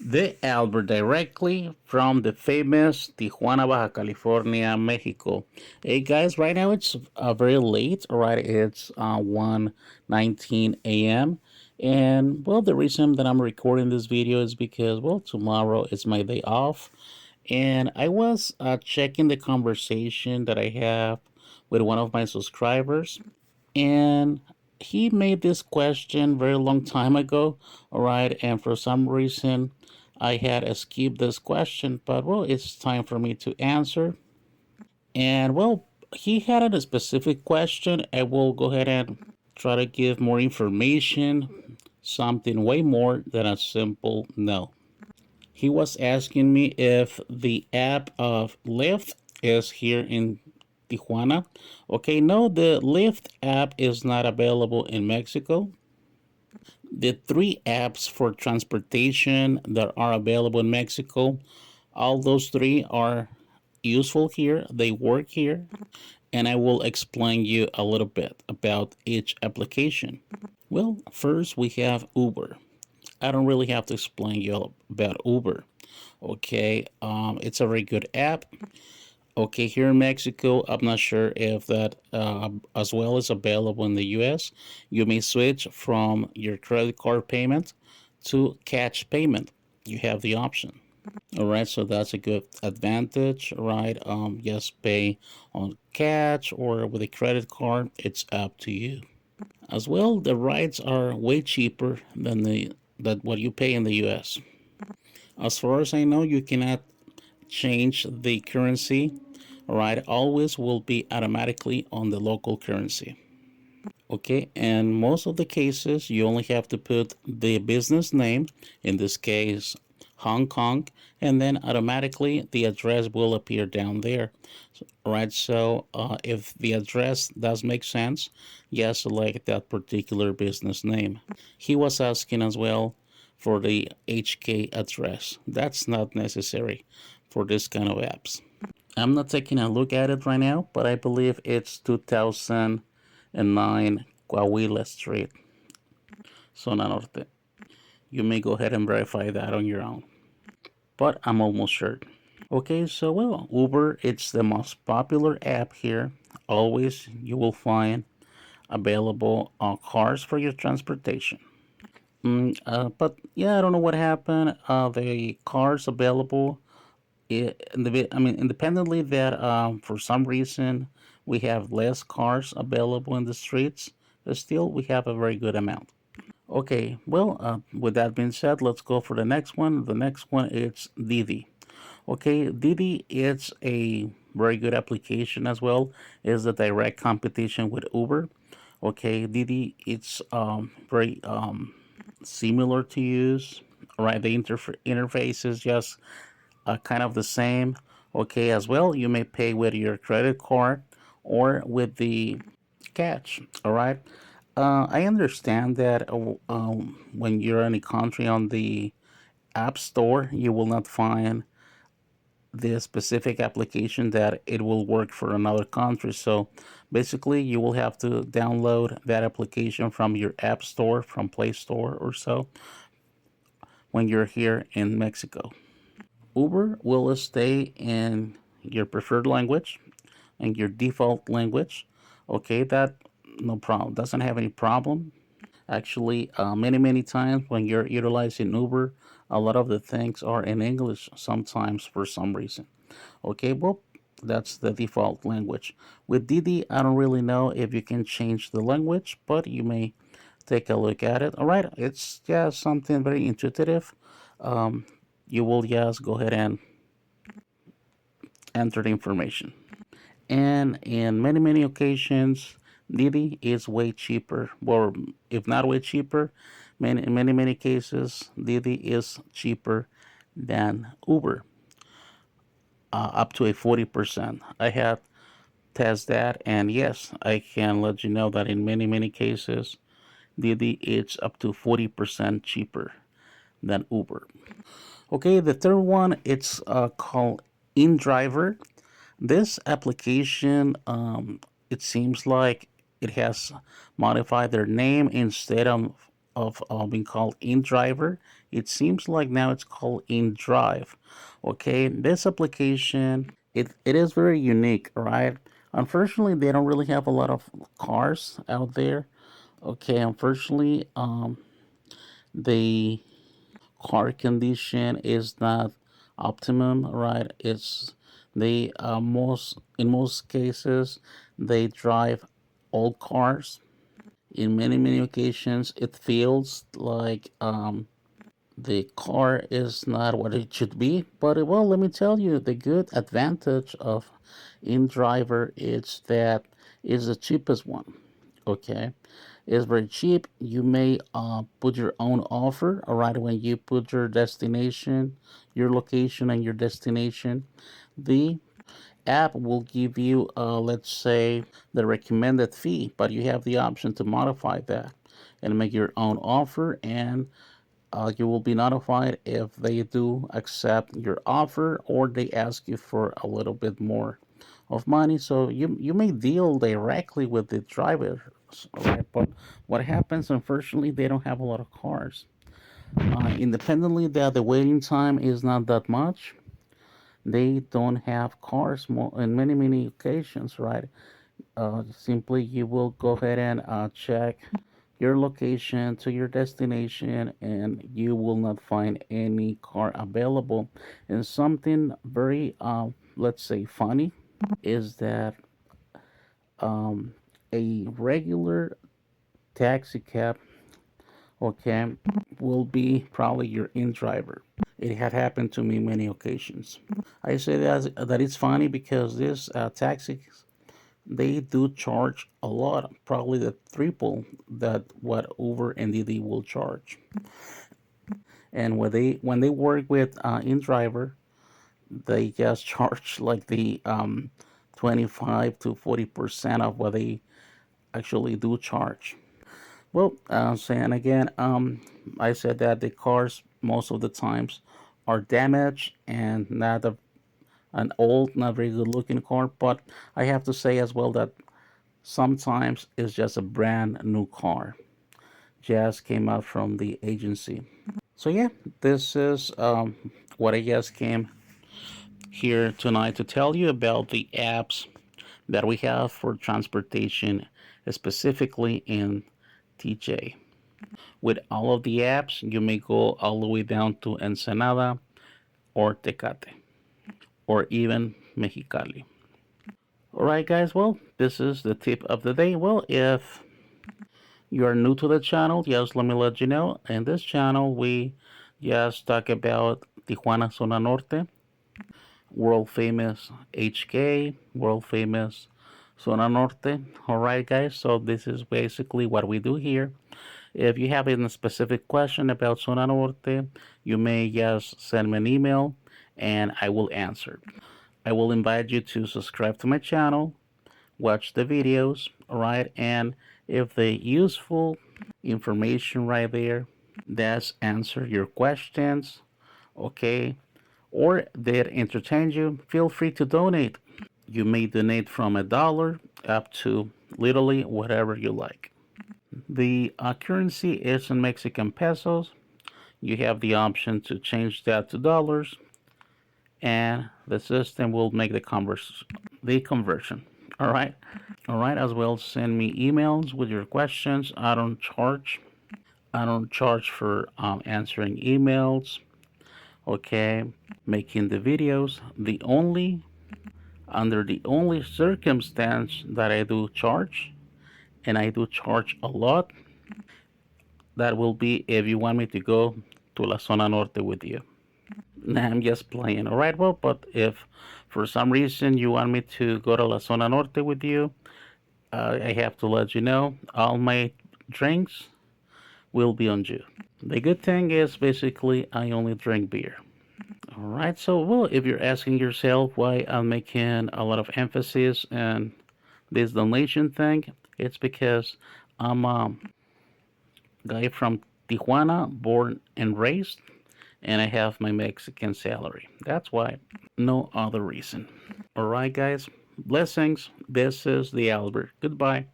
The Albert directly from the famous Tijuana, Baja California, Mexico. Hey guys, right now it's very late. All right, it's 1:19 a.m. And well, the reason that I'm recording this video is because well, tomorrow is my day off, and I was checking the conversation that I have with one of my subscribers, and he made this question very long time ago. All right, and for some reason I had skipped this question, but well, it's time for me to answer. And well, he had a specific question. I will go ahead and try to give more information, something way more than a simple no. He was asking me if the app of Lyft is here in Tijuana. Okay, no, the Lyft app is not available in Mexico. The three apps for transportation that are available in Mexico, all those three are useful here. They work here, and I will explain you a little bit about each application. Well, first we have Uber. I don't really have to explain you about Uber. Okay, it's a very good app. Okay, here in Mexico, I'm not sure if that as well is available in the US. You may switch from your credit card payment to cash payment. You have the option. All right, so that's a good advantage, right? Just pay on cash or with a credit card. It's up to you. As well, the rides are way cheaper than the that what you pay in the US. As far as I know, you cannot change the currency. All right, always will be automatically on the local currency. Okay, and most of the cases you only have to put the business name, in this case Hong Kong, and then automatically the address will appear down there. Right, so if the address does make sense, just select that particular business name. He was asking as well for the HK address. That's not necessary for this kind of apps. I'm not taking a look at it right now, but I believe it's 2009 Coahuila Street, Zona Norte. You may go ahead and verify that on your own, but I'm almost sure. Okay, so well, Uber, it's the most popular app here. Always you will find available cars for your transportation. But yeah, I don't know what happened. The cars available, I mean, independently that for some reason we have less cars available in the streets, but still we have a very good amount. Okay, well, with that being said, let's go for the next one. The next one is Didi. Okay, Didi is a very good application as well. It's a direct competition with Uber. Okay, Didi, it's very similar to use. Right, the interface is just kind of the same. Okay, as well, you may pay with your credit card or with the cash. All right. I understand that when you're in a country on the App Store, you will not find the specific application that it will work for another country. So basically, you will have to download that application from your App Store, from Play Store or so, when you're here in Mexico. Uber will stay in your preferred language and your default language. Okay, that no problem, doesn't have any problem. Actually, many times when you're utilizing Uber, a lot of the things are in English sometimes for some reason. Okay, well, that's the default language. With Didi, I don't really know if you can change the language, but you may take a look at it. All right, it's just something very intuitive. Um, you will just go ahead and enter the information. And in many occasions, Didi is way cheaper, or if not way cheaper, in many cases, Didi is cheaper than Uber, up to a 40%. I have tested that, and yes, I can let you know that in many cases, Didi is up to 40% cheaper than Uber. Okay, the third one, it's called iNdriver. This application, it seems like it has modified their name. Instead of of being called iNdriver. It seems like now it's called iNdrive. Okay, this application, it is very unique, right? Unfortunately, they don't really have a lot of cars out there. Okay, unfortunately, the car condition is not optimum, right? It's they most in most cases they drive old cars. In many occasions, it feels like the car is not what it should be. But well, let me tell you, the good advantage of iNdriver is that it's the cheapest one. Okay, it's very cheap. You may put your own offer. All right, when you put your destination, your location, and your destination, the app will give you, let's say, the recommended fee, but you have the option to modify that and make your own offer, and you will be notified if they do accept your offer or they ask you for a little bit more of money. So you may deal directly with the drivers, right? But what happens, unfortunately, they don't have a lot of cars. Independently, that the waiting time is not that much. They don't have cars more in many occasions, right? Simply you will go ahead and check your location to your destination and you will not find any car available. And something very let's say funny is that um, a regular taxi cab, okay, will be probably your iNdriver. It had happened to me many occasions. I say that it's funny because this taxis, they do charge a lot, probably the triple that what Uber and Didi will charge. And when they work with iNdriver, they just charge like the 25 to 40% of what they actually do charge. Well, saying again, I said that the cars most of the times are damaged and not an old, not very good looking car. But I have to say as well that sometimes it's just a brand new car, just came out from the agency. So yeah, this is what I just came here tonight to tell you about the apps that we have for transportation, specifically in TJ. With all of the apps, you may go all the way down to Ensenada or Tecate or even Mexicali. All right, guys. Well, this is the tip of the day. Well, if you are new to the channel, yes, let me let you know. In this channel, we just talk about Tijuana Zona Norte, world famous HK, world famous Zona Norte. All right, guys. So this is basically what we do here. If you have a specific question about Zona Norte, you may just send me an email and I will answer. I will invite you to subscribe to my channel, watch the videos, all right? And if the useful information right there does answer your questions, okay, or that entertain you, feel free to donate. You may donate from $1 up to literally whatever you like. The currency is in Mexican pesos. You have the option to change that to dollars, and the system will make the conversion. All right. All right. As well, send me emails with your questions. I don't charge. I don't charge for answering emails. Okay. Making the videos. The only circumstance that I do charge, and I do charge a lot, that will be if you want me to go to La Zona Norte with you. Nah, I'm just playing. All right, well, but if for some reason you want me to go to La Zona Norte with you, I have to let you know all my drinks will be on you. The good thing is basically I only drink beer. All right, so well, if you're asking yourself why I'm making a lot of emphasis on this donation thing, it's because I'm a guy from Tijuana, born and raised, and I have my Mexican salary. That's why. No other reason. All right, guys. Blessings. This is the Albert. Goodbye.